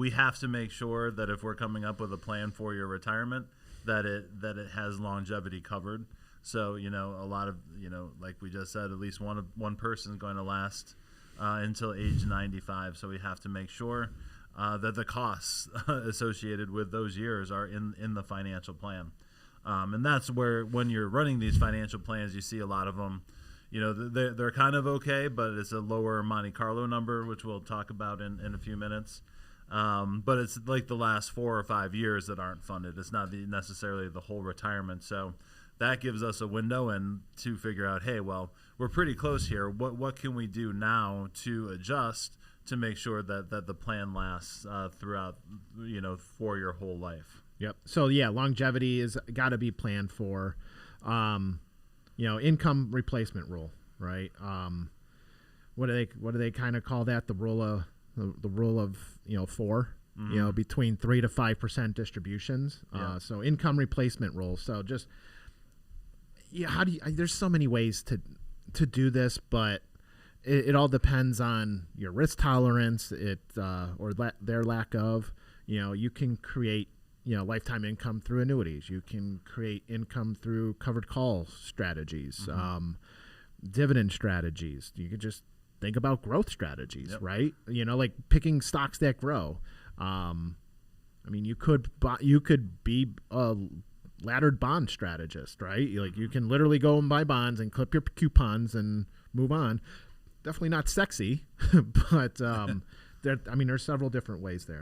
we have to make sure that if we're coming up with a plan for your retirement, that it has longevity covered. So, a lot of, like we just said, at least one person is going to last until age 95. So we have to make sure that the costs associated with those years are in the financial plan. And that's where, when you're running these financial plans, you see a lot of them, they're kind of okay, but it's a lower Monte Carlo number, which we'll talk about in a few minutes. But it's like the last 4 or 5 years that aren't funded. It's not necessarily the whole retirement. So that gives us a window and to figure out, hey, well, we're pretty close here. What can we do now to adjust to make sure that the plan lasts throughout, for your whole life? Yep. So yeah, longevity is got to be planned for. Income replacement rule, right? What do they kind of call that? The rule of 4. Mm-hmm. Between 3 to 5% distributions. Yeah. So income replacement rule. So just how do you? There's so many ways to do this, but it all depends on your risk tolerance. Their lack of. You can create lifetime income through annuities. You can create income through covered call strategies, dividend strategies. You could just think about growth strategies, yep. right? Like picking stocks that grow. You could be a laddered bond strategist, right? Like you can literally go and buy bonds and clip your coupons and move on. Definitely not sexy, but there's several different ways there.